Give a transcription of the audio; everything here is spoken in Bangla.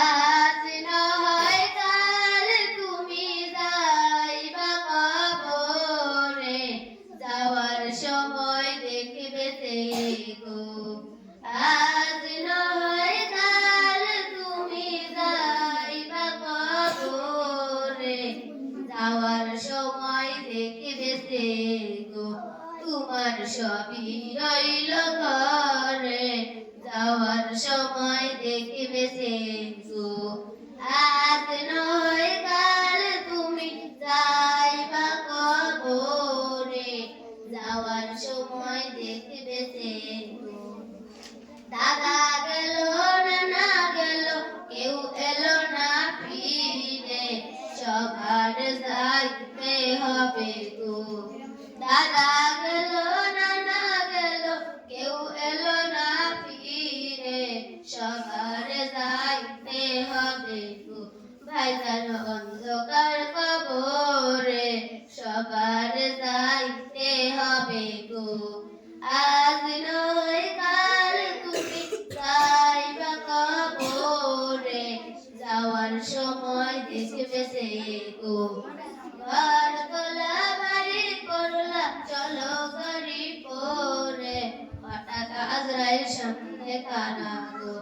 আজ নয় কাল তুমি যাইবা কবরে, যাওয়ার সময় দেখবে গো। আজ নয় কাল তুমি যাইবা কবরে, যাওয়ার সময় দেখবে গো। তোমার সবই রইল ঘরে, যাওয়ার সময় দেখবে গো। আজ নয় কাল তুমি যাইবা কবরে, যাওয়ার সময় দেখবে গো। দাদা গেল না গেল, কেউ এলো না ফিরে, সবার যাইতে হবে গো। দাদা গেল না গেল, কেউ এলো না ফিরে, সবার যাইতে হবে গো। ভাইজান অন্ধকার কবরে, সবার যাইতে হবে গো। আজ নয় কাল তুমি যাইবা কবরে, যাওয়ার সময় দেখবে গো। ঘর তোলা বাড়ি করলা, চলো গাড়ি করে, হঠাৎ আজরাইল সামনে কারা গো।